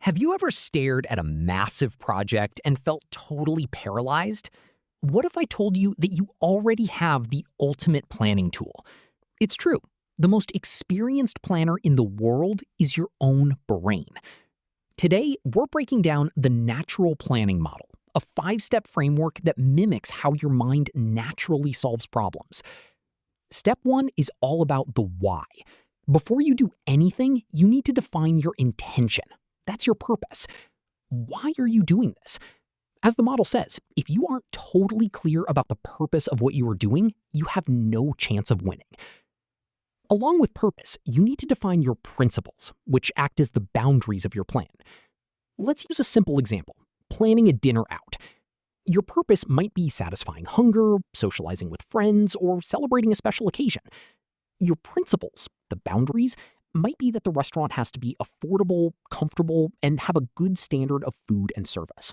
Have you ever stared at a massive project and felt totally paralyzed? What if I told you that you already have the ultimate planning tool? It's true. The most experienced planner in the world is your own brain. Today, we're breaking down the natural planning model, a 5-step framework that mimics how your mind naturally solves problems. Step 1 is all about the why. Before you do anything, you need to define your intention. That's your purpose. Why are you doing this? As the model says, if you aren't totally clear about the purpose of what you are doing, you have no chance of winning. Along with purpose, you need to define your principles, which act as the boundaries of your plan. Let's use a simple example: planning a dinner out. Your purpose might be satisfying hunger, socializing with friends, or celebrating a special occasion. Your principles, the boundaries, might be that the restaurant has to be affordable, comfortable, and have a good standard of food and service.